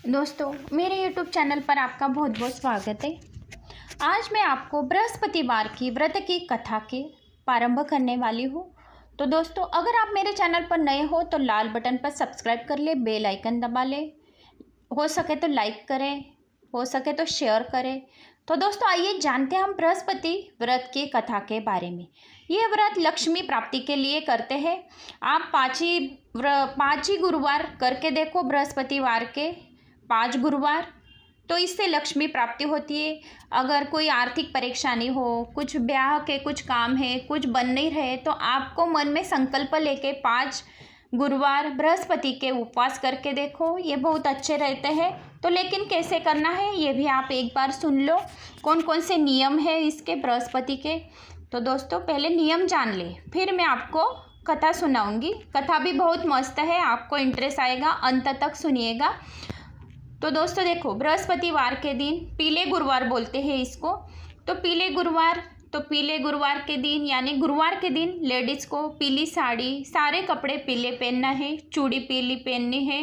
दोस्तों, मेरे YouTube channel पर आपका बहुत बहुत स्वागत है। आज मैं आपको बृहस्पतिवार की व्रत की कथा के प्रारंभ करने वाली हूँ। तो दोस्तों, अगर आप मेरे चैनल पर नए हो तो लाल बटन पर सब्सक्राइब कर ले, बेल आइकन दबा ले, हो सके तो लाइक करें, हो सके तो शेयर करें। तो दोस्तों, आइए जानते हैं हम बृहस्पति व्रत की कथा के बारे में। ये व्रत लक्ष्मी प्राप्ति के लिए करते हैं। आप पाँच ही गुरुवार करके देखो, बृहस्पतिवार के 5 गुरुवार, तो इससे लक्ष्मी प्राप्ति होती है। अगर कोई आर्थिक परेशानी हो, कुछ ब्याह के कुछ काम है, कुछ बन नहीं रहे, तो आपको मन में संकल्प लेके 5 गुरुवार बृहस्पति के उपवास करके देखो, ये बहुत अच्छे रहते हैं। तो लेकिन कैसे करना है ये भी आप एक बार सुन लो, कौन कौन से नियम है इसके बृहस्पति के। तो दोस्तों, पहले नियम जान ले, फिर मैं आपको कथा सुनाऊंगी। कथा भी बहुत मस्त है, आपको इंटरेस्ट आएगा, अंत तक सुनिएगा। तो दोस्तों देखो, बृहस्पतिवार के दिन पीले गुरुवार बोलते हैं इसको। तो पीले गुरुवार के दिन यानी गुरुवार के दिन लेडीज़ को पीली साड़ी, सारे कपड़े पीले पहनना है, चूड़ी पीली पहननी है।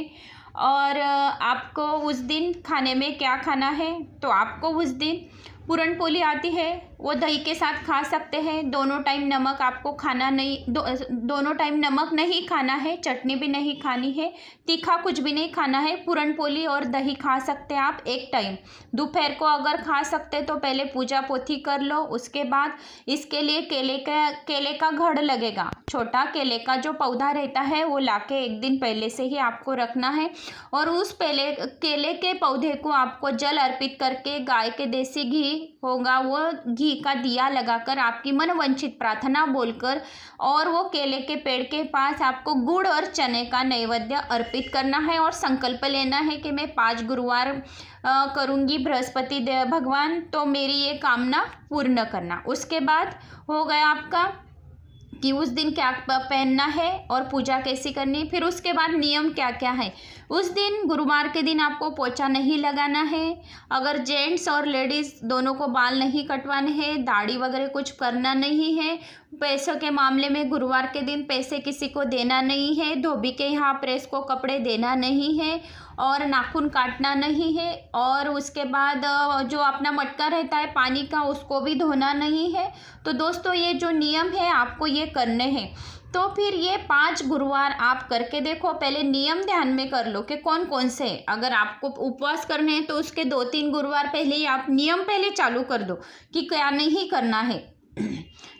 और आपको उस दिन खाने में क्या खाना है, तो आपको उस दिन पूरन पोली आती है, वो दही के साथ खा सकते हैं। दोनों टाइम नमक आपको खाना नहीं, दोनों टाइम नमक नहीं खाना है, चटनी भी नहीं खानी है, तीखा कुछ भी नहीं खाना है। पूरन पोली और दही खा सकते हैं आप एक टाइम। दोपहर को अगर खा सकते तो पहले पूजा पोथी कर लो। उसके बाद इसके लिए केले का घड़ लगेगा। छोटा केले का जो पौधा रहता है वो लाके एक दिन पहले से ही आपको रखना है। और उस पहले केले के पौधे को आपको जल अर्पित करके, गाय के देसी घी होगा वो घी का दिया लगाकर, आपकी मनवांछित प्रार्थना बोलकर, और वो केले के पेड़ के पास आपको गुड़ और चने का नैवेद्य अर्पित करना है। और संकल्प लेना है कि मैं 5 गुरुवार करूँगी बृहस्पति भगवान, तो मेरी ये कामना पूर्ण करना। उसके बाद हो गया आपका कि उस दिन क्या पहनना है और पूजा कैसी करनी है। फिर उसके बाद नियम क्या क्या है। उस दिन गुरुवार के दिन आपको पोछा नहीं लगाना है। अगर जेंट्स और लेडीज़ दोनों को बाल नहीं कटवाने हैं, दाढ़ी वगैरह कुछ करना नहीं है। पैसों के मामले में गुरुवार के दिन पैसे किसी को देना नहीं है। धोबी के यहाँ प्रेस को कपड़े देना नहीं है और नाखून काटना नहीं है। और उसके बाद जो अपना मटका रहता है पानी का, उसको भी धोना नहीं है। तो दोस्तों, ये जो नियम है आपको ये करने हैं। तो फिर ये 5 गुरुवार आप करके देखो। पहले नियम ध्यान में कर लो कि कौन कौन से। अगर आपको उपवास करने हैं तो उसके 2-3 गुरुवार पहले ही आप नियम पहले चालू कर दो कि क्या नहीं करना है।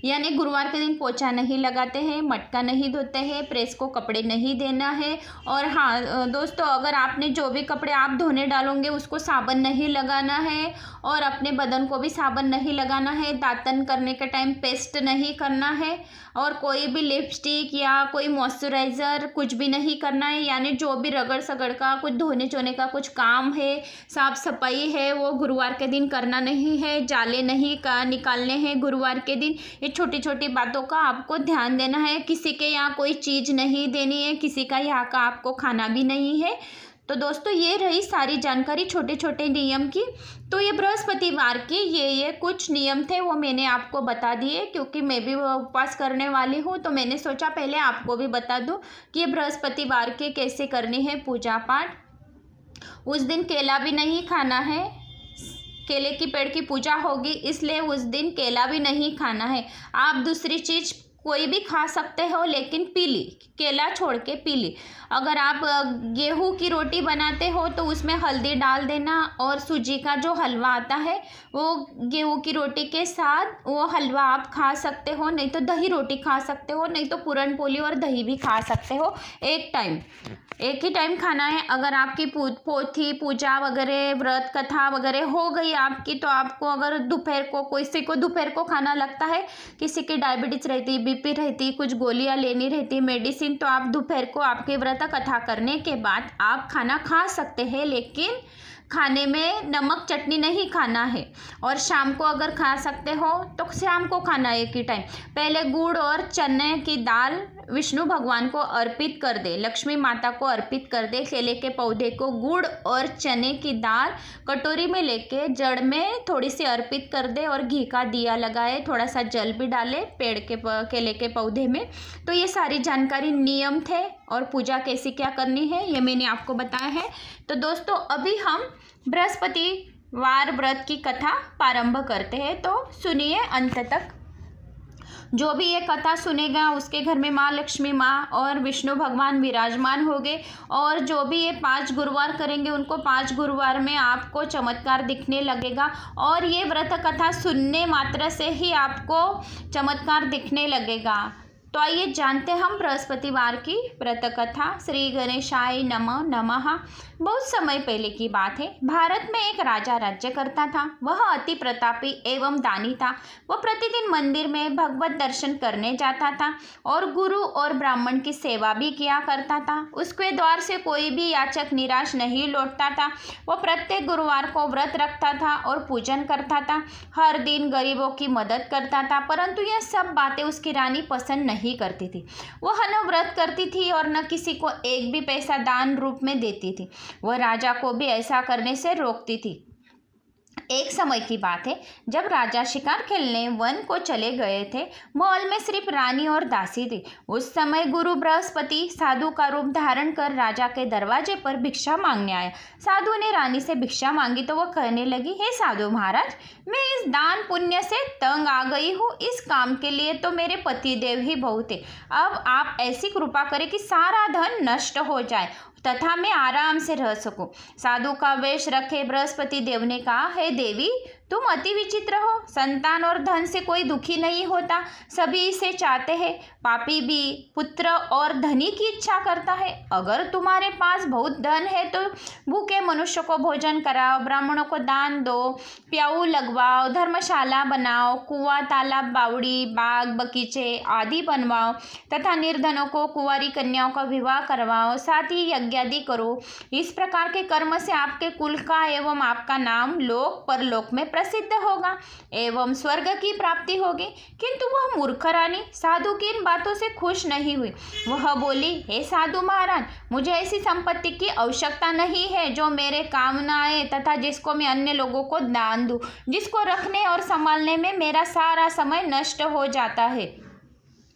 यानी गुरुवार के दिन पोछा नहीं लगाते हैं, मटका नहीं धोते हैं, प्रेस को कपड़े नहीं देना है। और हाँ दोस्तों, अगर आपने जो भी कपड़े आप धोने डालोगे उसको साबुन नहीं लगाना है, और अपने बदन को भी साबुन नहीं लगाना है। दातन करने के टाइम पेस्ट नहीं करना है, और कोई भी लिपस्टिक या कोई मॉइस्चराइज़र कुछ भी नहीं करना है। यानी जो भी रगड़ सगड़ का कुछ धोने चोने का कुछ काम है, साफ सफाई है, वो गुरुवार के दिन करना नहीं है। जाले नहीं निकालने हैं गुरुवार के दिन। ये छोटी छोटी बातों का आपको ध्यान देना है। किसी के यहाँ कोई चीज़ नहीं देनी है, किसी का यहाँ का आपको खाना भी नहीं है। तो दोस्तों, ये रही सारी जानकारी छोटे छोटे नियम की। तो ये बृहस्पतिवार के ये कुछ नियम थे, वो मैंने आपको बता दिए, क्योंकि मैं भी उपवास करने वाली हूँ। तो मैंने सोचा पहले आपको भी बता दूँ कि ये बृहस्पतिवार के कैसे करनी है पूजा पाठ। उस दिन केला भी नहीं खाना है, केले की पेड़ की पूजा होगी, इसलिए उस दिन केला भी नहीं खाना है। आप दूसरी चीज़ कोई भी खा सकते हो, लेकिन पीली, केला छोड़ के पीली। अगर आप गेहूं की रोटी बनाते हो तो उसमें हल्दी डाल देना, और सूजी का जो हलवा आता है वो गेहूं की रोटी के साथ वो हलवा आप खा सकते हो। नहीं तो दही रोटी खा सकते हो, नहीं तो पूरन पोली और दही भी खा सकते हो। एक ही टाइम खाना है। अगर आपकी पोथी पूजा वगैरह व्रत कथा वगैरह हो गई आपकी, तो आपको अगर दोपहर को, किसी को दोपहर को खाना लगता है, किसी की डायबिटीज़ रहती, बीपी रहती, कुछ गोलियां लेनी रहती, मेडिसिन, तो आप दोपहर को आपके व्रत कथा करने के बाद आप खाना खा सकते हैं। लेकिन खाने में नमक चटनी नहीं खाना है, और शाम को अगर खा सकते हो तो शाम को खाना एक ही टाइम। पहले गुड़ और चने की दाल विष्णु भगवान को अर्पित कर दे, लक्ष्मी माता को अर्पित कर दे। केले के पौधे को गुड़ और चने की दाल कटोरी में लेके जड़ में थोड़ी सी अर्पित कर दे और घी का दिया लगाए, थोड़ा सा जल भी डाले पेड़ के केले के पौधे में। तो ये सारी जानकारी, नियम थे और पूजा कैसी क्या करनी है ये मैंने आपको बताया है। तो दोस्तों अभी हम बृहस्पतिवार व्रत की कथा प्रारंभ करते हैं, तो सुनिए अंत तक। जो भी ये कथा सुनेगा उसके घर में माँ लक्ष्मी, माँ और विष्णु भगवान विराजमान होंगे, और जो भी ये 5 गुरुवार करेंगे उनको 5 गुरुवार में आपको चमत्कार दिखने लगेगा, और ये व्रत कथा सुनने मात्र से ही आपको चमत्कार दिखने लगेगा। तो आइए जानते हम बृहस्पतिवार की व्रत कथा। श्री गणेशाय नमः नमः। बहुत समय पहले की बात है, भारत में एक राजा राज्य करता था। वह अति प्रतापी एवं दानी था। वह प्रतिदिन मंदिर में भगवत दर्शन करने जाता था और गुरु और ब्राह्मण की सेवा भी किया करता था। उसके द्वार से कोई भी याचक निराश नहीं लौटता था। वह प्रत्येक गुरुवार को व्रत रखता था और पूजन करता था। हर दिन गरीबों की मदद करता था, परंतु यह सब बातें उसकी रानी पसंद नहीं करती थी। वह न व्रत करती थी और न किसी को एक भी पैसा दान रूप में देती थी। वह राजा को भी ऐसा करने से रोकती थी। एक समय की बात है, जब राजा शिकार खेलने वन को चले गए थे। महल में सिर्फ रानी और दासी थी। उस समय गुरु बृहस्पति साधु का रूप धारण कर राजा के दरवाजे पर भिक्षा मांगने आया। साधु ने रानी से भिक्षा मांगी तो वह कहने लगी, हे साधु महाराज, मैं इस दान पुण्य से तंग आ गई हूँ। इस काम के लिए तो मेरे पतिदेव ही बहुत है। अब आप ऐसी कृपा करें कि सारा धन नष्ट हो जाए तथा मैं आराम से रह सकूं। साधु का वेश रखे बृहस्पति देव ने कहा, हे देवी, तुम अति विचित्र हो। संतान और धन से कोई दुखी नहीं होता, सभी इसे चाहते हैं। पापी भी पुत्र और धनी की इच्छा करता है। अगर तुम्हारे पास बहुत धन है तो भूखे मनुष्य को भोजन कराओ, ब्राह्मणों को दान दो, प्याऊ लगवाओ, धर्मशाला बनाओ, कुआं, तालाब, बावड़ी, बाग, बगीचे आदि बनवाओ तथा निर्धनों को, कुंवारी कन्याओं का विवाह करवाओ, साथ ही यज्ञादि करो। इस प्रकार के कर्म से आपके कुल का एवं आपका नाम लोक परलोक में प्रसिद्ध होगा एवं स्वर्ग की प्राप्ति होगी। किंतु वह मूर्ख रानी साधु की इन बातों से खुश नहीं हुई। वह बोली, हे साधु महाराज, मुझे ऐसी संपत्ति की आवश्यकता नहीं है जो मेरे काम न आए तथा जिसको मैं अन्य लोगों को दान दूं, जिसको रखने और संभालने में मेरा सारा समय नष्ट हो जाता है।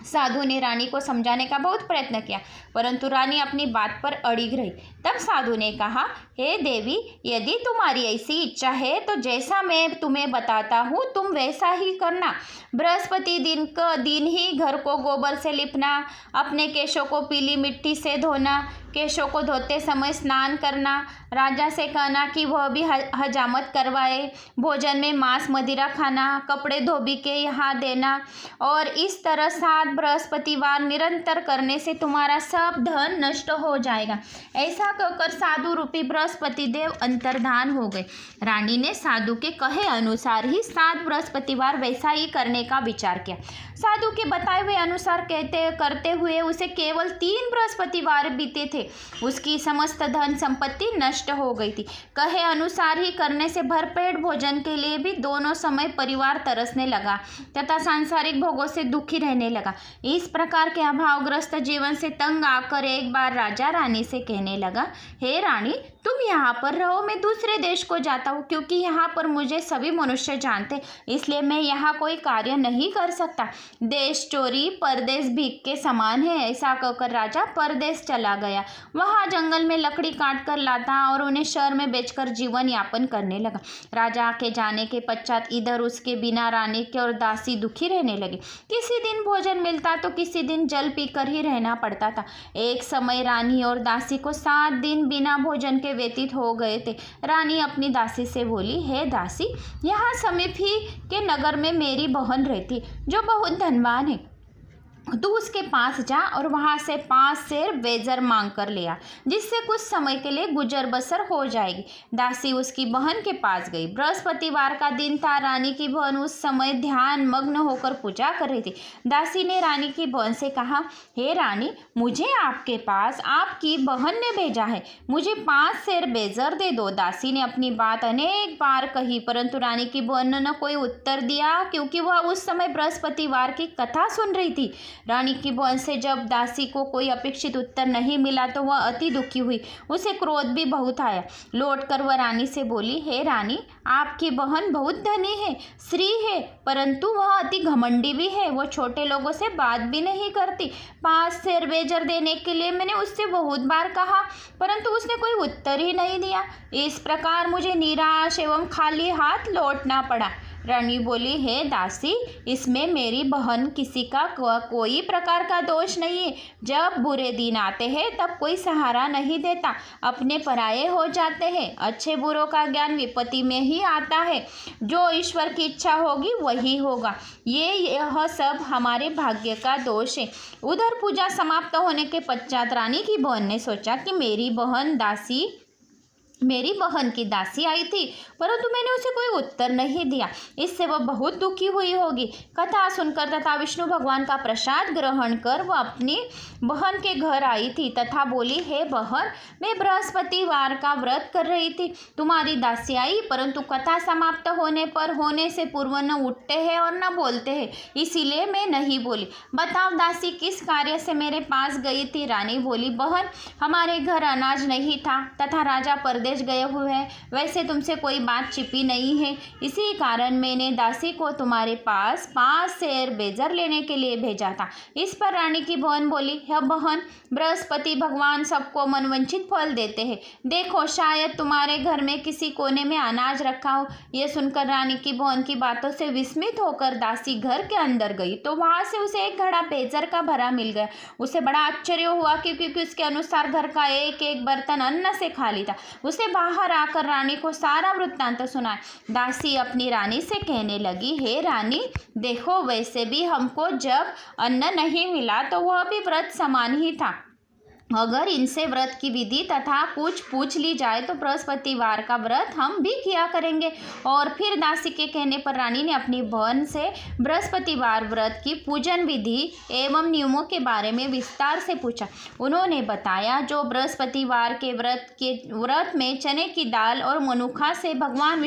साधु ने रानी को समझाने का बहुत प्रयत्न किया, परंतु रानी अपनी बात पर अड़िग रही। तब साधु ने कहा, हे देवी, यदि तुम्हारी ऐसी इच्छा है तो जैसा मैं तुम्हें बताता हूँ तुम वैसा ही करना। बृहस्पति दिन ही घर को गोबर से लिपना, अपने केशों को पीली मिट्टी से धोना, केशों को धोते समय स्नान करना, राजा से कहना कि वह भी हजामत करवाए, भोजन में मांस मदिरा खाना, कपड़े धोबी के यहाँ देना, और इस तरह 7 बृहस्पतिवार निरंतर करने से तुम्हारा सब धन नष्ट हो जाएगा। ऐसा कहकर साधु रूपी बृहस्पति देव अंतर्धान हो गए। रानी ने साधु के कहे अनुसार ही 7 बृहस्पतिवार वैसा ही करने का विचार किया। साधु के बताए हुए अनुसार करते हुए उसे केवल 3 बृहस्पतिवार बीते थे। उसकी समस्त धन संपत्ति नष्ट हो गई थी। कहे अनुसार ही करने से भरपेट भोजन के लिए भी दोनों समय परिवार तरसने लगा तथा सांसारिक भोगों से दुखी रहने लगा। इस प्रकार के अभावग्रस्त जीवन से तंग आकर एक बार राजा रानी से कहने लगा, हे रानी, तुम यहाँ पर रहो, मैं दूसरे देश को जाता हूँ, क्योंकि यहाँ पर मुझे सभी मनुष्य जानते, इसलिए मैं यहाँ कोई कार्य नहीं कर सकता। देश चोरी परदेश भीख के समान है। ऐसा कहकर राजा परदेश चला गया। वहाँ जंगल में लकड़ी काट कर लाता और उन्हें शहर में बेचकर जीवन यापन करने लगा। राजा के जाने के पश्चात इधर उसके बिना रानी के और दासी दुखी रहने लगे। किसी दिन भोजन मिलता तो किसी दिन जल पीकर ही रहना पड़ता था। एक समय रानी और दासी को 7 दिन बिना भोजन के व्यतीत हो गए थे। रानी अपनी दासी से बोली, हे दासी, यहाँ समीप ही के नगर में मेरी बहन रहती जो बहुत धनवान है। तू उसके पास जा और वहाँ से 5 सेर बेजर मांग कर ले आ, जिससे कुछ समय के लिए गुजर बसर हो जाएगी। दासी उसकी बहन के पास गई। बृहस्पतिवार का दिन था। रानी की बहन उस समय ध्यान मग्न होकर पूजा कर रही थी। दासी ने रानी की बहन से कहा, हे रानी, मुझे आपके पास आपकी बहन ने भेजा है, मुझे 5 सेर बेजर दे दो। दासी ने अपनी बात अनेक बार कही, परंतु रानी की बहन ने न कोई उत्तर दिया, क्योंकि वह उस समय बृहस्पतिवार की कथा सुन रही थी। रानी की बहन से जब दासी को कोई अपेक्षित उत्तर नहीं मिला तो वह अति दुखी हुई। उसे क्रोध भी बहुत आया। लौटकर वह रानी से बोली, हे रानी, आपकी बहन बहुत धनी है, श्री है, परंतु वह अति घमंडी भी है। वो छोटे लोगों से बात भी नहीं करती। 5 सेर बेजर देने के लिए मैंने उससे बहुत बार कहा, परंतु उसने कोई उत्तर ही नहीं दिया। इस प्रकार मुझे निराश एवं खाली हाथ लौटना पड़ा। रानी बोली, हे दासी, इसमें मेरी बहन किसी का कोई प्रकार का दोष नहीं है। जब बुरे दिन आते हैं तब कोई सहारा नहीं देता, अपने पराये हो जाते हैं। अच्छे बुरों का ज्ञान विपत्ति में ही आता है। जो ईश्वर की इच्छा होगी वही होगा। यह सब हमारे भाग्य का दोष है। उधर पूजा समाप्त होने के पश्चात रानी की बहन ने सोचा कि मेरी बहन की दासी आई थी, परंतु मैंने उसे कोई उत्तर नहीं दिया। इससे वह बहुत दुखी हुई होगी। कथा सुनकर तथा विष्णु भगवान का प्रसाद ग्रहण कर वह अपनी बहन के घर आई थी तथा बोली, हे बहन, मैं बृहस्पतिवार का व्रत कर रही थी, तुम्हारी दासी आई, परंतु कथा समाप्त होने से पूर्व न उठते हैं और न बोलते हैं, इसीलिए मैं नहीं बोली। बताओ दासी किस कार्य से मेरे पास गई थी? रानी बोली, बहन, हमारे घर अनाज नहीं था तथा राजा परदेश गए हुए हैं। वैसे तुमसे कोई बात छिपी नहीं है, इसी कारण मैंने दासी को तुम्हारे पास 5 सेर बेजर लेने के लिए भेजा था। इस पर रानी की बहन बोली, हे बहन, बृहस्पति भगवान सबको मनवांछित फल देते हैं। देखो, शायद तुम्हारे घर में किसी कोने में अनाज रखा हो। यह सुनकर रानी की बहन की बातों से विस्मित होकर दासी घर के अंदर गई तो वहां से उसे एक घड़ा बेजर का भरा मिल गया। उसे बड़ा आश्चर्य हुआ, क्योंकि उसके अनुसार घर का एक एक बर्तन अन्न से खाली था। उसे बाहर आकर रानी को सारा वृत्तांत सुनाया। दासी अपनी रानी से कहने लगी, हे रानी, देखो, वैसे भी हमको जब अन्न नहीं मिला तो वह भी व्रत समान ही था। अगर इनसे व्रत की विधि तथा कुछ पूछ ली जाए तो बृहस्पतिवार का व्रत हम भी किया करेंगे। और फिर दासी के कहने पर रानी ने अपनी बहन से बृहस्पतिवार व्रत की पूजन विधि एवं नियमों के बारे में विस्तार से पूछा। उन्होंने बताया, जो बृहस्पतिवार के व्रत में चने की दाल और मनुखा से भगवान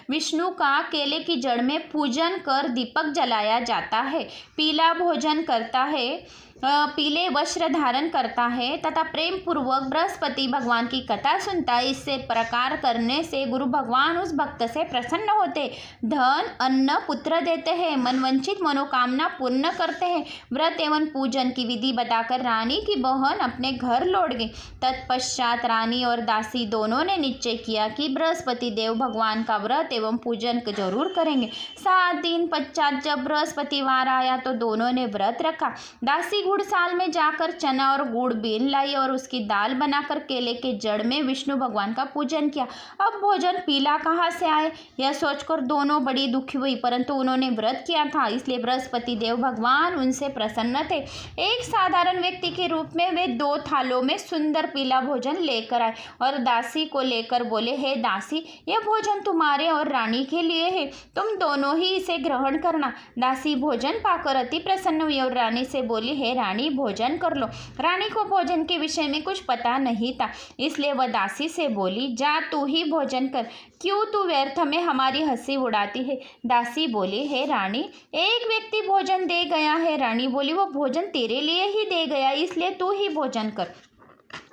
विष्णु का केले की जड़ में पूजन कर दीपक जलाया जाता है, पीला भोजन करता है, पीले वस्त्र धारण करता है तथा प्रेम पूर्वक बृहस्पति भगवान की कथा सुनता है। इससे प्रकार करने से गुरु भगवान उस भक्त से प्रसन्न होते, धन, अन्न, पुत्र देते हैं, मनवांछित मनोकामना पूर्ण करते हैं। व्रत एवं पूजन की विधि बताकर रानी की बहन अपने घर लौट गई। तत्पश्चात रानी और दासी दोनों ने निश्चय किया कि बृहस्पति देव भगवान का व्रत एवं पूजन जरूर करेंगे। 7 दिन पश्चात जब बृहस्पतिवार आया तो दोनों ने व्रत रखा। दासी गुड़साल में जाकर चना और गुड़ बीन लाई और उसकी दाल बनाकर केले के जड़ में विष्णु भगवान का पूजन किया। अब भोजन पीला कहाँ से आए, यह सोचकर दोनों बड़ी दुखी हुई, परंतु उन्होंने व्रत किया था, इसलिए बृहस्पति देव भगवान उनसे प्रसन्न थे। एक साधारण व्यक्ति के रूप में वे 2 थालों में सुंदर पीला भोजन लेकर आए और दासी को लेकर बोले, हे दासी, यह भोजन तुम्हारे और रानी के लिए है, तुम दोनों ही इसे ग्रहण करना। दासी भोजन पाकर अति प्रसन्न हुई और रानी से बोली, हे रानी, भोजन कर लो। रानी को भोजन के विषय में कुछ पता नहीं था, इसलिए वह दासी से बोली, जा तू ही भोजन कर, क्यों तू व्यर्थ में हमारी हंसी उड़ाती है। दासी बोली, हे रानी, एक व्यक्ति भोजन दे गया है। रानी बोली, वो भोजन तेरे लिए ही दे गया, इसलिए तू ही भोजन कर।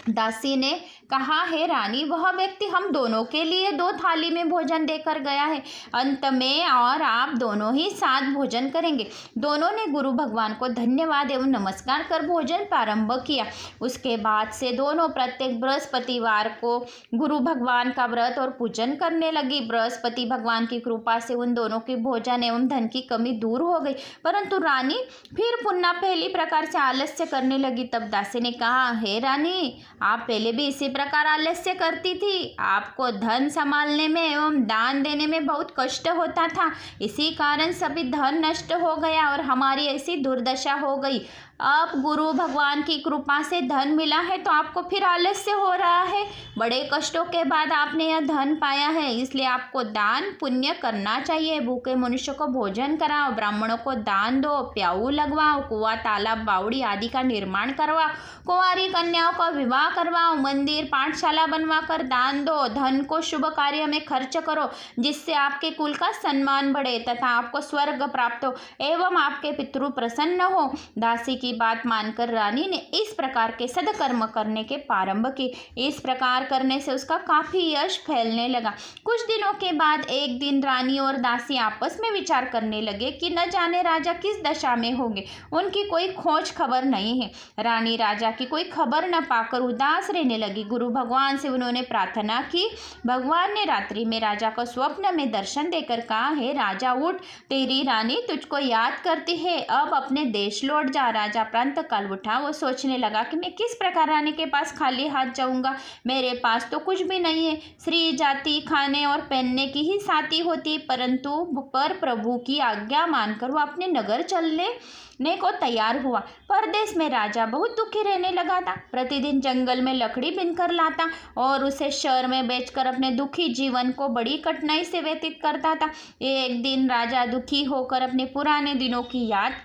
दासी ने कहा, हे रानी, वह व्यक्ति हम दोनों के लिए 2 थाली में भोजन देकर गया है, अंत में और आप दोनों ही साथ भोजन करेंगे। दोनों ने गुरु भगवान को धन्यवाद एवं नमस्कार कर भोजन प्रारंभ किया। उसके बाद से दोनों प्रत्येक बृहस्पतिवार को गुरु भगवान का व्रत और पूजन करने लगी। बृहस्पति भगवान की कृपा से उन दोनों की भोजन एवं धन की कमी दूर हो गई, परंतु रानी फिर पुनः पहली प्रकार से आलस्य करने लगी। तब दासी ने कहा, हे रानी, आप पहले भी इसी प्रकार आलस्य करती थी। आपको धन संभालने में एवं दान देने में बहुत कष्ट होता था, इसी कारण सभी धन नष्ट हो गया और हमारी ऐसी दुर्दशा हो गई। अब गुरु भगवान की कृपा से धन मिला है तो आपको फिर आलस्य हो रहा है। बड़े कष्टों के बाद आपने यह धन पाया है, इसलिए आपको दान पुण्य करना चाहिए। भूखे मनुष्य को भोजन कराओ, ब्राह्मणों को दान दो, प्याऊ लगवाओ, कुआं तालाब बावड़ी आदि का निर्माण करवाओ, कुंवारी कन्याओं का विवाह करवाओ, मंदिर पाठशाला बनवा कर दान दो, धन को शुभ कार्य में खर्च करो, जिससे आपके कुल का सम्मान बढ़े तथा आपको स्वर्ग प्राप्त हो एवं आपके पितृ प्रसन्न हो। दासी की बात मानकर रानी ने इस प्रकार के सदकर्म करने के प्रारंभ किए। इस प्रकार करने से उसका काफी यश फैलने लगा। कुछ दिनों के बाद एक दिन रानी और दासी आपस में विचार करने लगे कि न जाने राजा किस दशा में होंगे, उनकी कोई खोज खबर नहीं है। रानी राजा की कोई खबर न पाकर उदास रहने लगी। गुरु भगवान से उन्होंने प्रार्थना की। भगवान ने रात्रि में राजा को स्वप्न में दर्शन देकर कहा, हे राजा उठ, तेरी रानी तुझको याद करती है, अब अपने देश लौट जा। राजा प्रांत काल उठा। वो सोचने लगा कि मैं किस प्रकार रानी के पास खाली हाथ जाऊंगा, मेरे पास तो कुछ भी नहीं है। स्त्री जाति खाने और पहनने की ही साथी होती, परंतु पर प्रभु की आज्ञा मानकर वो अपने नगर चलने को तैयार हुआ। परदेश में राजा बहुत दुखी रहने लगा था। प्रतिदिन जंगल में लकड़ी बीनकर लाता और उसे शहर में बेचकर अपने दुखी जीवन को बड़ी कठिनाई से व्यतीत करता था। एक दिन राजा दुखी होकर अपने पुराने दिनों की याद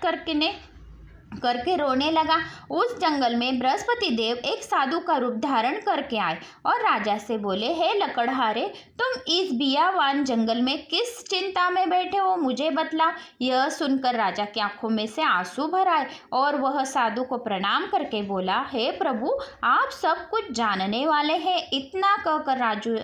करके रोने लगा। उस जंगल में बृहस्पति देव एक साधु का रूप धारण करके आए और राजा से बोले, हे लकड़हारे, तुम इस बियावान जंगल में किस चिंता में बैठे हो, मुझे बतलाओ। यह सुनकर राजा की आंखों में से आंसू भर आए और वह साधु को प्रणाम करके बोला, हे प्रभु, आप सब कुछ जानने वाले हैं। इतना कहकर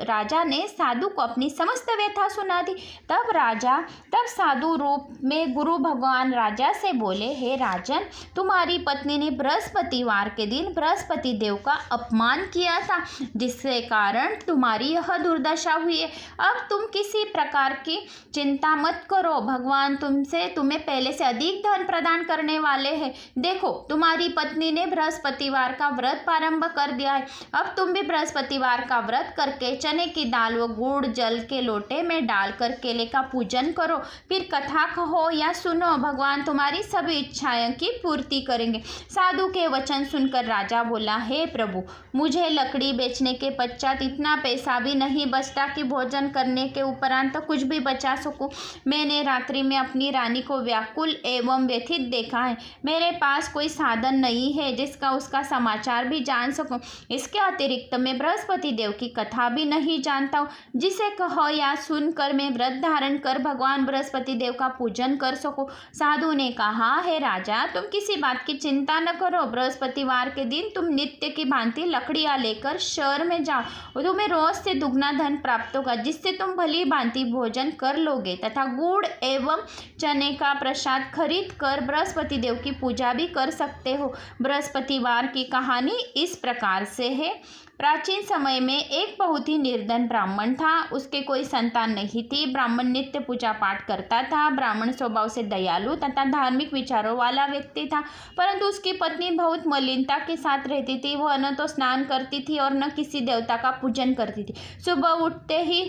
राजा ने साधु को अपनी समस्त व्यथा सुना दी। तब साधु रूप में गुरु भगवान राजा से बोले, हे राजन, तुम्हारी पत्नी ने बृहस्पतिवार के दिन बृहस्पति देव का अपमान किया था, जिसके कारण तुम्हारी यह दुर्दशा हुई है। अब तुम किसी प्रकार की चिंता मत करो, भगवान तुम्हें पहले से अधिक धन प्रदान करने वाले हैं। देखो, तुम्हारी पत्नी ने बृहस्पतिवार का व्रत प्रारंभ कर दिया है। अब तुम भी बृहस्पतिवार का व्रत करके चने की दाल व गुड़ जल के लोटे में डालकर केले का पूजन करो, फिर कथा कहो या सुनो, भगवान तुम्हारी सभी इच्छाएं की पूर्ति करेंगे। साधु के वचन सुनकर राजा बोला, हे प्रभु, मुझे लकड़ी बेचने के पश्चात इतना पैसा भी नहीं बचता कि भोजन करने के उपरांत कुछ भी बचा सकूं। मैंने रात्रि में अपनी रानी को व्याकुल एवं व्यथित देखा है। मेरे पास कोई साधन नहीं है जिसका उसका समाचार भी जान सकूं। इसके अतिरिक्त मैं बृहस्पति देव की कथा भी नहीं जानता हूँ, जिसे कहो या सुनकर मैं व्रत धारण कर भगवान बृहस्पति देव का पूजन कर सकूं। साधु ने कहा, हे राजा, तुम किसी बात की चिंता न करो। बृहस्पतिवार के दिन तुम नित्य की भांति लकड़ियां लेकर शहर में जाओ, तुम्हें रोज से दुगना धन प्राप्त होगा, जिससे तुम भली भांति भोजन कर लोगे तथा गुड़ एवं चने का प्रसाद खरीद कर बृहस्पति देव की पूजा भी कर सकते हो। बृहस्पतिवार की कहानी इस प्रकार से है। प्राचीन समय में एक बहुत ही निर्धन ब्राह्मण था। उसके कोई संतान नहीं थी। ब्राह्मण नित्य पूजा पाठ करता था। ब्राह्मण स्वभाव से दयालु तथा धार्मिक विचारों वाला व्यक्ति था, परंतु उसकी पत्नी बहुत मलिनता के साथ रहती थी। वह न तो स्नान करती थी और न किसी देवता का पूजन करती थी। सुबह उठते ही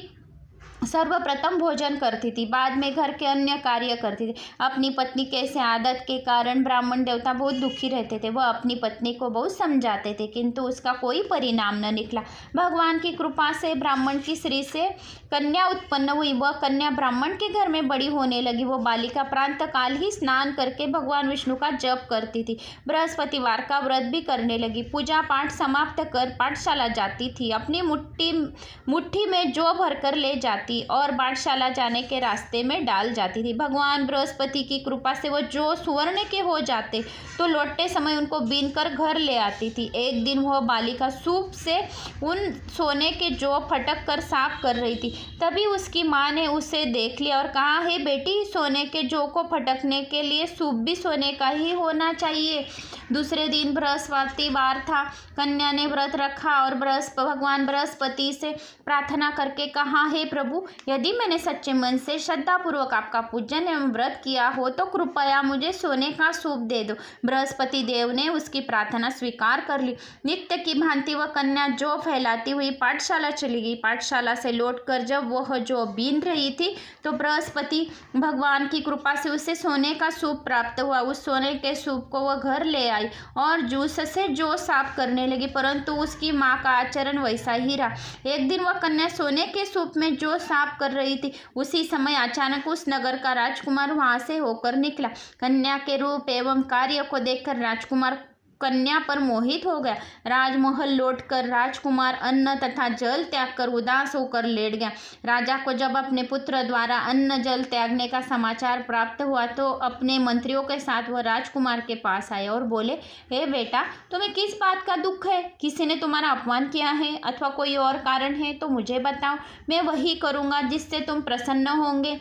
सर्वप्रथम भोजन करती थी, बाद में घर के अन्य कार्य करती थी। अपनी पत्नी के ऐसे आदत के कारण ब्राह्मण देवता बहुत दुखी रहते थे। वह अपनी पत्नी को बहुत समझाते थे, किंतु उसका कोई परिणाम न निकला। भगवान की कृपा से ब्राह्मण की स्त्री से कन्या उत्पन्न हुई। वह कन्या ब्राह्मण के घर में बड़ी होने लगी। वो बालिका प्रातः काल ही स्नान करके भगवान विष्णु का जप करती थी। बृहस्पतिवार का व्रत भी करने लगी। पूजा पाठ समाप्त कर पाठशाला जाती थी। अपनी मुट्ठी में जौ भरकर ले जाती और पाठशाला जाने के रास्ते में डाल जाती थी। भगवान बृहस्पति की कृपा से वो जौ सुवर्ण के हो जाते तो लौटते समय उनको बीन कर घर ले आती थी। एक दिन वह बालिका सूप से उन सोने के जौ फटक कर साफ कर रही थी। तभी उसकी माँ ने उसे देख लिया और कहा, हे बेटी, सोने के जौ को फटकने के लिए सूप भी सोने का ही होना चाहिए। दूसरे दिन बृहस्पतिवार था। कन्या ने व्रत रखा और भगवान बृहस्पति से प्रार्थना करके कहा, हे प्रभु, प्रभु, यदि मैंने सच्चे मन से श्रद्धापूर्वक आपका पूजन एवं व्रत किया हो तो कृपया मुझे सोने का सूप दे दो। बृहस्पति देव ने उसकी प्रार्थना स्वीकार कर ली। नित्य की भांति वह कन्या जो फैलाती हुई पाठशाला चली गई। पाठशाला से लौटकर जब वह जो बीन रही थी तो बृहस्पति भगवान की कृपा से उसे सोने का सूप प्राप्त हुआ। उस सोने के सूप को वह घर ले आई और जूस से जो साफ करने लगी, परंतु उसकी माँ का आचरण वैसा ही रहा। एक दिन वह कन्या सोने के सूप में जो साफ कर रही थी, उसी समय अचानक उस नगर का राजकुमार वहां से होकर निकला। कन्या के रूप एवं कार्य को देखकर राजकुमार कन्या पर मोहित हो गया। राजमहल लौटकर राजकुमार अन्न तथा जल त्याग कर उदास होकर लेट गया। राजा को जब अपने पुत्र द्वारा अन्न जल त्यागने का समाचार प्राप्त हुआ तो अपने मंत्रियों के साथ वह राजकुमार के पास आए और बोले, हे बेटा, तुम्हें किस बात का दुख है? किसी ने तुम्हारा अपमान किया है अथवा कोई और कारण है तो मुझे बताओ, मैं वही करूँगा जिससे तुम प्रसन्न होंगे।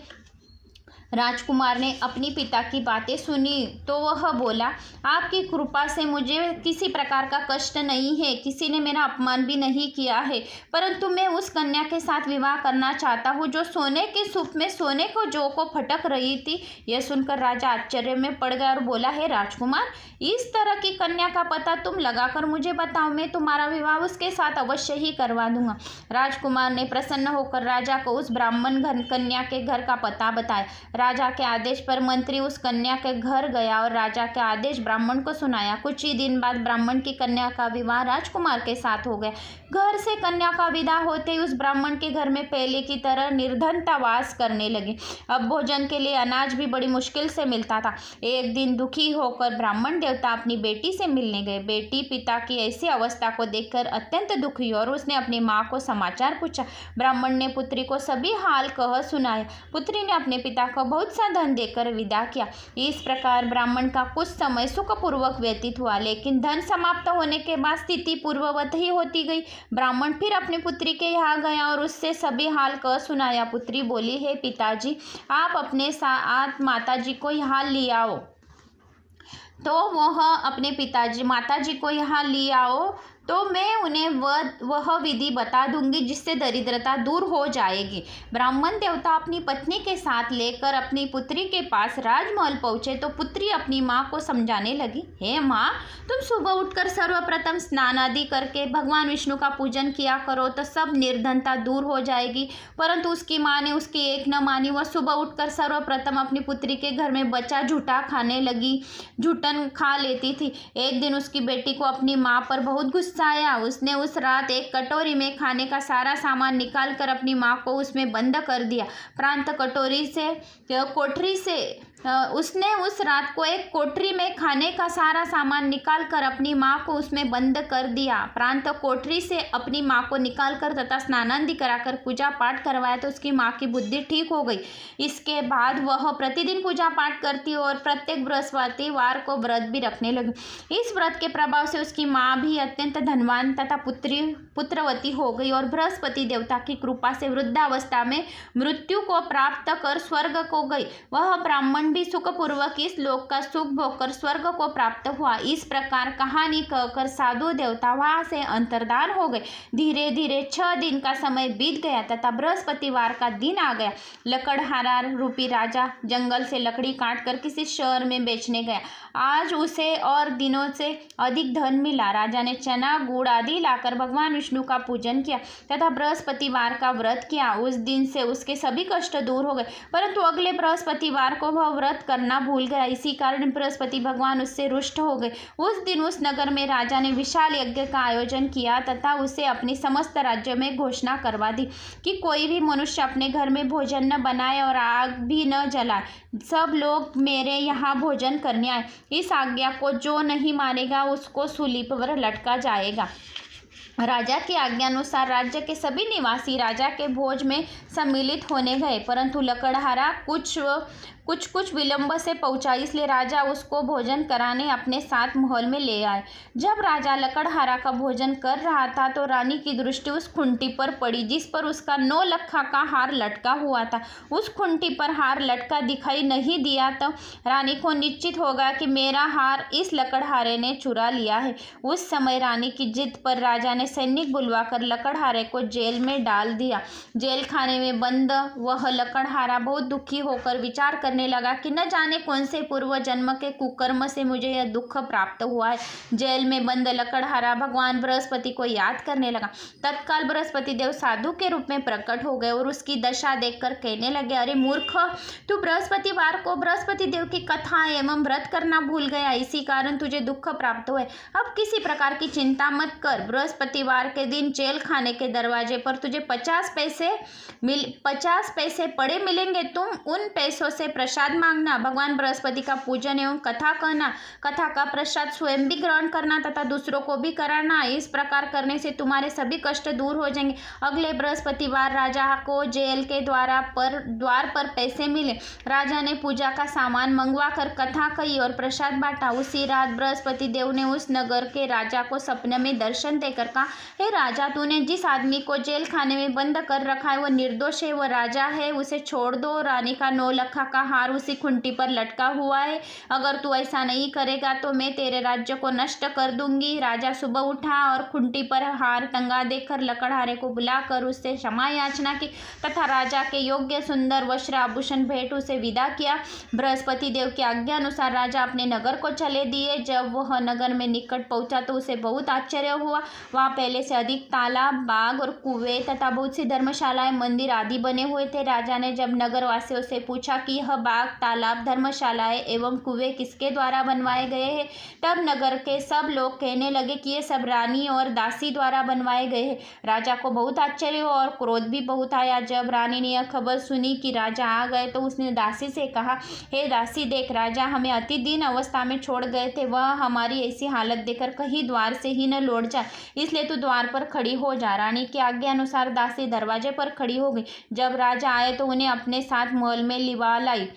राजकुमार ने अपनी पिता की बातें सुनी तो वह बोला, आपकी कृपा से मुझे किसी प्रकार का कष्ट नहीं है, किसी ने मेरा अपमान भी नहीं किया है, परंतु मैं उस कन्या के साथ विवाह करना चाहता हूँ जो सोने के सूप में सोने को जौ को फटक रही थी। यह सुनकर राजा आश्चर्य में पड़ गया और बोला, हे राजकुमार, इस तरह की कन्या का पता तुम लगाकर मुझे बताओ, मैं तुम्हारा विवाह उसके साथ अवश्य ही करवा दूंगा। राजकुमार ने प्रसन्न होकर राजा को उस ब्राह्मण कन्या के घर का पता बताया। राजा के आदेश पर मंत्री उस कन्या के घर गया और राजा के आदेश ब्राह्मण को सुनाया। कुछ ही दिन बाद ब्राह्मण की कन्या का विवाह राजकुमार के साथ हो गया। घर से कन्या का विदा होते ही उस ब्राह्मण के घर में पहले की तरह निर्धनता वास करने लगी। अब भोजन के लिए अनाज भी बड़ी मुश्किल से मिलता था। एक दिन दुखी होकर ब्राह्मण देवता अपनी बेटी से मिलने गए। बेटी पिता की ऐसी अवस्था को देखकर अत्यंत दुखी और उसने अपनी माँ को समाचार पूछा। ब्राह्मण ने पुत्री को सभी हाल कह सुनाया। पुत्री ने अपने पिता को बहुत सा धन देकर विदा किया। इस प्रकार ब्राह्मण का कुछ समय सुखपूर्वक व्यतीत हुआ, लेकिन धन समाप्त होने के बाद स्थिति पूर्ववत ही होती गई। ब्राह्मण फिर अपनी पुत्री के यहाँ गया और उससे सभी हाल कह सुनाया। पुत्री बोली, हे पिताजी, आप अपने साथ माताजी को यहाँ ले आओ। तो वह अपने माताजी को यहाँ ले आओ तो मैं उन्हें वह विधि बता दूंगी जिससे दरिद्रता दूर हो जाएगी। ब्राह्मण देवता अपनी पत्नी के साथ लेकर अपनी पुत्री के पास राजमहल पहुंचे तो पुत्री अपनी माँ को समझाने लगी, हे माँ, तुम सुबह उठकर सर्वप्रथम स्नान आदि करके भगवान विष्णु का पूजन किया करो तो सब निर्धनता दूर हो जाएगी। परंतु उसकी माँ ने उसकी एक न मानी। वह सुबह उठकर सर्वप्रथम अपनी पुत्री के घर में बचा झूठा खाने लगी, झूठन खा लेती थी। एक दिन उसकी बेटी को अपनी माँ पर बहुत गुस्सा आया। उसने उस रात एक कटोरी में खाने का सारा सामान निकालकर अपनी माँ को उसमें बंद कर दिया। उसने उस रात को एक कोठरी में खाने का सारा सामान निकालकर अपनी माँ को उसमें बंद कर दिया। प्रांत कोठरी से अपनी माँ को निकालकर तथा स्नानादि कराकर पूजा पाठ करवाया तो उसकी माँ की बुद्धि ठीक हो गई। इसके बाद वह प्रतिदिन पूजा पाठ करती और प्रत्येक बृहस्पतिवार को व्रत भी रखने लगी। इस व्रत के प्रभाव से उसकी माँ भी अत्यंत धनवान तथा पुत्रवती हो गई और बृहस्पति देवता की कृपा से वृद्धावस्था में मृत्यु को प्राप्त कर स्वर्ग को गई। वह ब्राह्मण भी सुखपूर्वक इस लोक का सुख भोगकर स्वर्ग को प्राप्त हुआ। इस प्रकार कहानी कहकर साधु देवता वहां से अंतर्धान हो गए। धीरे धीरे 6 दिन का समय बीत गया तथा बृहस्पतिवार का दिन आ गया। लकड़हारा रूपी राजा जंगल से लकड़ी काटकर किसी शहर में बेचने गया। आज उसे और दिनों से अधिक धन मिला। राजा ने चना गुड़ आदि लाकर भगवान विष्णु का पूजन किया तथा बृहस्पतिवार का व्रत किया। उस दिन से उसके सभी कष्ट दूर हो गए, परंतु अगले बृहस्पतिवार को वह व्रत करना भूल गया। इसी कारण बृहस्पति भगवान उससे रुष्ट हो गए। उस दिन उस नगर में राजा ने विशाल यज्ञ का आयोजन किया तथा उसे अपनी समस्त राज्य में घोषणा करवा दी कि कोई भी मनुष्य अपने घर में भोजन न बनाए और आग भी न जलाए। सब लोग मेरे यहाँ भोजन करने आए। इस आज्ञा को जो नहीं मानेगा उसको सूली पर लटका जाएगा। राजा की आज्ञानुसार राज्य के सभी निवासी राजा के भोज में सम्मिलित होने गए, परंतु लकड़हारा कुछ विलंब से पहुंचा, इसलिए राजा उसको भोजन कराने अपने साथ महल में ले आए। जब राजा लकड़हारा का भोजन कर रहा था तो रानी की दृष्टि उस खुंटी पर पड़ी जिस पर उसका 9 लखा का हार लटका हुआ था। उस खुंटी पर हार लटका दिखाई नहीं दिया तो रानी को निश्चित हो गया कि मेरा हार इस लकड़हारे ने चुरा लिया है। उस समय रानी की जिद पर राजा ने ने सैनिक बुलवाकर लकड़हारे को जेल में डाल दिया। जेल खाने में बंद वह लकड़हारा बहुत दुखी होकर विचार करने लगा कि न जाने कौन से पूर्व जन्म के कुकर्म से मुझे यह दुख प्राप्त हुआ है। जेल में बंद लकड़हारा भगवान बृहस्पति को याद करने लगा। तत्काल बृहस्पति देव साधु के रूप में प्रकट हो गए और उसकी दशा देखकर कहने लगे, अरे मूर्ख, तू बृहस्पतिवार को बृहस्पति देव की कथा एवं व्रत करना भूल गया, इसी कारण तुझे दुख प्राप्त हुए। अब किसी प्रकार की चिंता मत कर। बृहस्पतिवार के दिन जेल खाने के दरवाजे पर तुझे 50 पैसे पड़े मिलेंगे। तुम उन पैसों से प्रसाद मांगना, भगवान बृहस्पति का पूजन एवं कथा कहना, कथा का प्रसाद स्वयं भी ग्रहण करना तथा दूसरों को भी कराना। इस प्रकार करने से तुम्हारे सभी कष्ट दूर हो जाएंगे। अगले बृहस्पतिवार राजा को जेल के द्वार पर पैसे मिले। राजा ने पूजा का सामान मंगवा कर कथा कही और प्रसाद बांटा। उसी रात बृहस्पति देव ने उस नगर के राजा को सपने में दर्शन देकर कहा, हे राजा, तूने जिस आदमी को जेल खाने में बंद कर रखा है वह निर्दोष है, वह राजा है, उसे छोड़ दो। रानी का 9 लखा का हार उसी खुंटी पर लटका हुआ है। अगर तू ऐसा नहीं करेगा तो मैं तेरे राज्य को नष्ट कर दूंगी। राजा सुबह उठा और खुंटी पर हार टंगा देखकर लकड़हारे को बुलाकर उससे क्षमा याचना की तथा राजा के योग्य सुंदर वस्त्र आभूषण भेंट उसे विदा किया। बृहस्पति देव की आज्ञा अनुसार राजा अपने नगर को चले दिए। जब वह नगर में निकट पहुंचा तो उसे बहुत आश्चर्य हुआ। वहां पहले से अधिक तालाब, बाग और कुएं तथा बहुत सी धर्मशालाएं, मंदिर आदि बने हुए थे। राजा ने जब नगर वासियों से पूछा कि यह बाग, तालाब, धर्मशालाएं एवं कुएं किसके द्वारा बनवाए गए हैं, तब नगर के सब लोग कहने लगे कि ये सब रानी और दासी द्वारा बनवाए गए हैं। राजा को बहुत आश्चर्य हुआ और क्रोध भी बहुत आया। जब रानी ने यह खबर सुनी कि राजा आ गए तो उसने दासी से कहा, हे दासी, देख, राजा हमें अति दीन अवस्था में छोड़ गए थे। वह हमारी ऐसी हालत देखकर कहीं द्वार से ही न लौट जाए, इसलिए तू द्वार पर खड़ी हो जा। रानी की आज्ञा अनुसार दासी दरवाजे पर खड़ी हो गई। जब राजा आए तो उन्हें अपने साथ महल में लिवा लाई।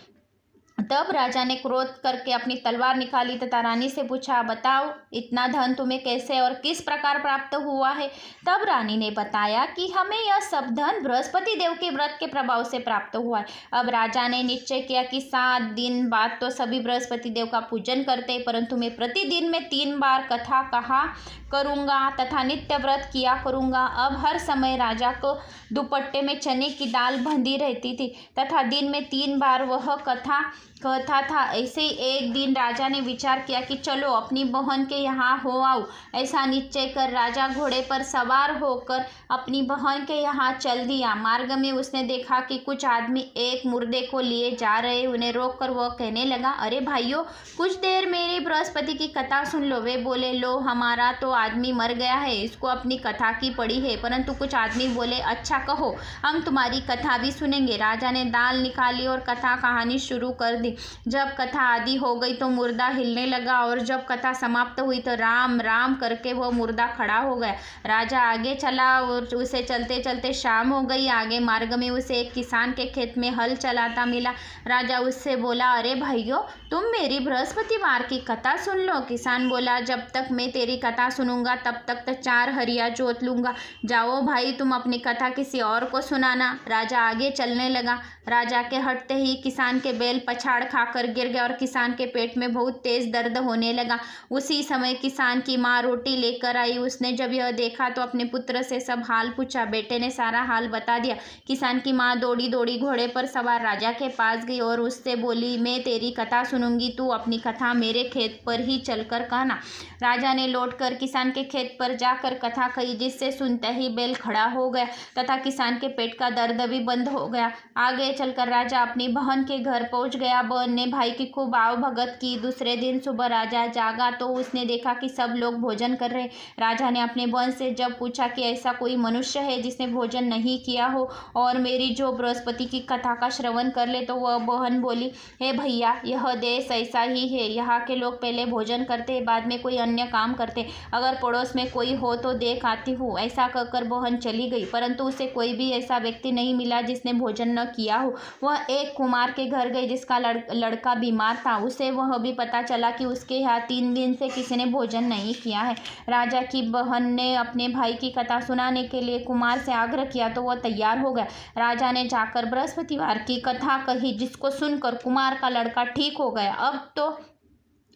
तब राजा ने क्रोध करके अपनी तलवार निकाली तथा रानी से पूछा, बताओ, इतना धन तुम्हें कैसे और किस प्रकार प्राप्त हुआ है। तब रानी ने बताया कि हमें यह सब धन बृहस्पति देव के व्रत के प्रभाव से प्राप्त हुआ है। अब राजा ने निश्चय किया कि 7 दिन बाद तो सभी बृहस्पति देव का पूजन करते, परंतु मैं प्रतिदिन में 3 बार कथा कहा करूँगा तथा नित्य व्रत किया करूँगा। अब हर समय राजा को दुपट्टे में चने की दाल बंधी रहती थी तथा दिन में 3 बार वह कथा कहता था। ऐसे ही एक दिन राजा ने विचार किया कि चलो अपनी बहन के यहाँ हो आओ। ऐसा निश्चय कर राजा घोड़े पर सवार होकर अपनी बहन के यहाँ चल दिया। मार्ग में उसने देखा कि कुछ आदमी एक मुर्दे को लिए जा रहे। उन्हें रोककर वह कहने लगा, अरे भाइयों, कुछ देर मेरी बृहस्पति की कथा सुन लो। वे बोले, लो, हमारा तो आदमी मर गया है, इसको अपनी कथा की पड़ी है। परंतु कुछ आदमी बोले, अच्छा कहो, हम तुम्हारी कथा भी सुनेंगे। राजा ने दाल निकाली और कथा कहानी शुरू कर दी। जब कथा आदि हो गई तो मुर्दा हिलने लगा और जब कथा समाप्त हुई तो राम राम करके वह मुर्दा खड़ा हो गया। राजा आगे चला और उसे चलते चलते शाम हो गई। आगे मार्ग में उसे एक किसान के खेत में हल चलाता मिला। राजा उससे बोला, अरे भाइयों, तुम मेरी बृहस्पतिवार की कथा सुन लो। किसान बोला, जब तक मैं तेरी कथा सुनूंगा तब तक तो 4 हरिया जोत लूंगा। जाओ भाई, तुम अपनी कथा किसी और को सुनाना। राजा आगे चलने लगा। राजा के हटते ही किसान के बैल पछाड़ खाकर गिर गया और किसान के पेट में बहुत तेज दर्द होने लगा। उसी समय किसान की माँ रोटी लेकर आई। उसने जब यह देखा तो अपने पुत्र से सब हाल पूछा। बेटे ने सारा हाल बता दिया। किसान की माँ दौड़ी दौड़ी घोड़े पर सवार राजा के पास गई और उससे बोली, मैं तेरी कथा सुनूंगी, तू अपनी कथा मेरे खेत पर ही चलकर कहना। राजा ने लौटकर किसान के खेत पर जाकर कथा कही, जिससे सुनते ही बैल खड़ा हो गया तथा किसान के पेट का दर्द भी बंद हो गया। आगे चलकर राजा अपनी बहन के घर पहुंच गया। बहन ने भाई की खूब आव भगत की। दूसरे दिन सुबह राजा जागा तो उसने देखा कि सब लोग भोजन कर रहे। राजा ने अपने बहन से जब पूछा कि ऐसा कोई मनुष्य है जिसने भोजन नहीं किया हो और मेरी जो बृहस्पति की कथा का श्रवण कर ले, तो वह बहन बोली, हे भैया, यह देश ऐसा ही है। यहाँ के लोग पहले भोजन करते, बाद में कोई अन्य काम करते। अगर पड़ोस में कोई हो तो देख आती हूँ। ऐसा कहकर बहन चली गई, परंतु उसे कोई भी ऐसा व्यक्ति नहीं मिला जिसने भोजन न किया हो। वह एक कुमार के घर गई जिसका लड़का बीमार था। उसे वह भी पता चला कि उसके यहाँ 3 दिन से किसी ने भोजन नहीं किया है। राजा की बहन ने अपने भाई की कथा सुनाने के लिए कुमार से आग्रह किया तो वह तैयार हो गया। राजा ने जाकर बृहस्पतिवार की कथा कही, जिसको सुनकर कुमार का लड़का ठीक हो गया। अब तो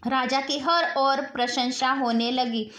राजा की हर ओर प्रशंसा होने लगी।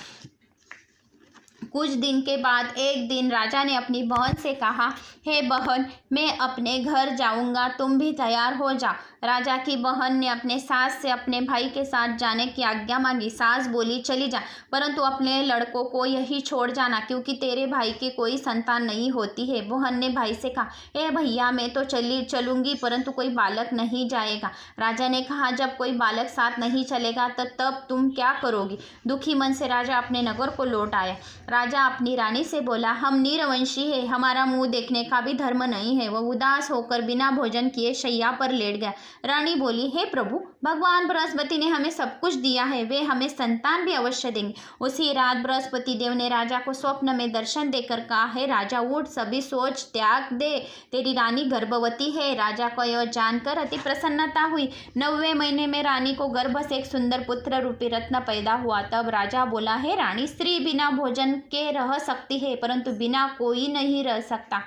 कुछ दिन के बाद एक दिन राजा ने अपनी बहन से कहा, हे बहन, मैं अपने घर जाऊंगा, तुम भी तैयार हो जा। राजा की बहन ने अपने सास से अपने भाई के साथ जाने की आज्ञा मांगी। सास बोली, चली जा, परंतु अपने लड़कों को यही छोड़ जाना, क्योंकि तेरे भाई की कोई संतान नहीं होती है। बहन ने भाई से कहा, ए भैया, मैं तो चलूंगी, परंतु कोई बालक नहीं जाएगा। राजा ने कहा, जब कोई बालक साथ नहीं चलेगा तो तब तुम क्या करोगी? दुखी मन से राजा अपने नगर को लौट आया। राजा अपनी रानी से बोला, हम नीरवंशी है, हमारा मुंह देखने का भी धर्म नहीं है। वह उदास होकर बिना भोजन किए शैया पर लेट गया। रानी बोली, हे प्रभु, भगवान बृहस्पति ने हमें सब कुछ दिया है, वे हमें संतान भी अवश्य देंगे। उसी रात बृहस्पति देव ने राजा को स्वप्न में दर्शन देकर कहा, है राजा, उठ, सभी सोच त्याग दे, तेरी रानी गर्भवती है। राजा को यह जानकर अति प्रसन्नता हुई। 9वें महीने में रानी को गर्भ से एक सुंदर पुत्र रूपी रत्न पैदा हुआ। तब राजा बोला, हे रानी, स्त्री बिना भोजन के रह सकती है, परंतु बिना कोई नहीं रह सकता,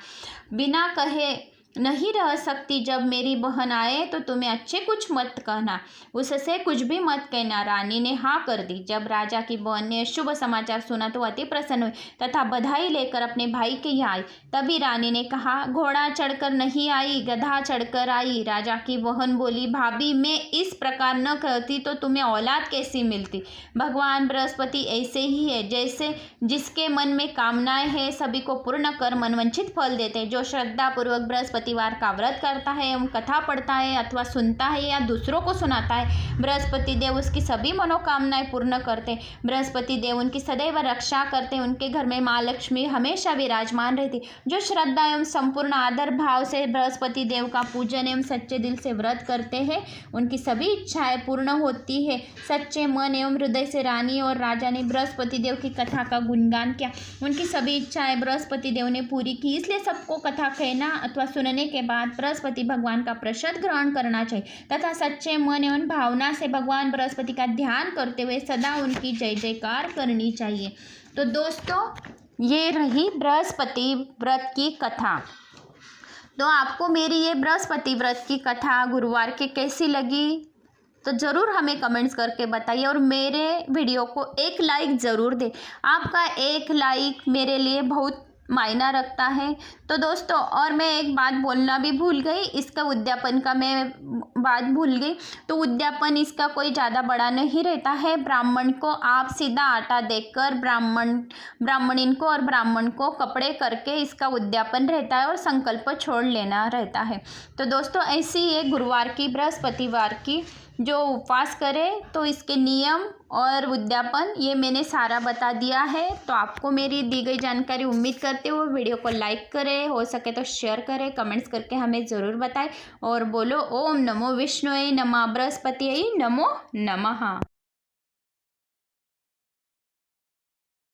बिना कहे नहीं रह सकती। जब मेरी बहन आए तो तुम्हें अच्छे कुछ मत कहना, उससे कुछ भी मत कहना। रानी ने हाँ कर दी। जब राजा की बहन ने शुभ समाचार सुना तो अति प्रसन्न हुई तथा बधाई लेकर अपने भाई के यहाँ आई। तभी रानी ने कहा, घोड़ा चढ़कर नहीं आई, गधा चढ़कर आई। राजा की बहन बोली, भाभी, मैं इस प्रकार न कहती तो तुम्हें औलाद कैसी मिलती? भगवान बृहस्पति ऐसे ही है, जैसे जिसके मन में कामनाएं हैं सभी को पूर्ण कर मनवांछित फल देते हैं। जो श्रद्धा पूर्वक बृहस्पतिवार का व्रत करता है एवं कथा पढ़ता है अथवा सुनता है या दूसरों को सुनाता है, बृहस्पति देव उसकी सभी मनोकामनाएं पूर्ण करते हैं। बृहस्पति देव उनकी सदैव रक्षा करते हैं। उनके घर में माँ लक्ष्मी हमेशा विराजमान रहती। जो श्रद्धा एवं संपूर्ण आदर भाव से बृहस्पति देव का पूजन एवं सच्चे दिल से व्रत करते हैं, उनकी सभी इच्छाएं पूर्ण होती है। सच्चे मन एवं हृदय से रानी और राजा ने बृहस्पति देव की कथा का गुणगान किया। उनकी सभी इच्छाएं बृहस्पति देव ने पूरी की। इसलिए सबको कथा कहना अथवा सुनने के बाद बृहस्पति भगवान का प्रसाद ग्रहण करना चाहिए तथा सच्चे मन एवं भावना से भगवान बृहस्पति का ध्यान करते हुए सदा उनकी जय जयकार करनी चाहिए। तो दोस्तों, ये रही बृहस्पति व्रत की कथा। तो आपको मेरी ये बृहस्पति व्रत की कथा गुरुवार की कैसी लगी तो ज़रूर हमें कमेंट्स करके बताइए और मेरे वीडियो को एक लाइक ज़रूर दें। आपका एक लाइक मेरे लिए बहुत मायना रखता है। तो दोस्तों, और मैं एक बात बोलना भी भूल गई, इसका उद्यापन का मैं बात भूल गई। तो उद्यापन इसका कोई ज़्यादा बड़ा नहीं रहता है। ब्राह्मण को आप सीधा आटा देकर ब्राह्मणिन को और ब्राह्मण को कपड़े करके इसका उद्यापन रहता है और संकल्प छोड़ लेना रहता है। तो दोस्तों, ऐसी ये गुरुवार की बृहस्पतिवार की जो उपवास करे तो इसके नियम और उद्यापन ये मैंने सारा बता दिया है। तो आपको मेरी दी गई जानकारी उम्मीद करते हुए वीडियो को लाइक करें, हो सके तो शेयर करें, कमेंट्स करके हमें ज़रूर बताएं और बोलो ओम नमो विष्णुये नमः, बृहस्पतिये नमो नमः।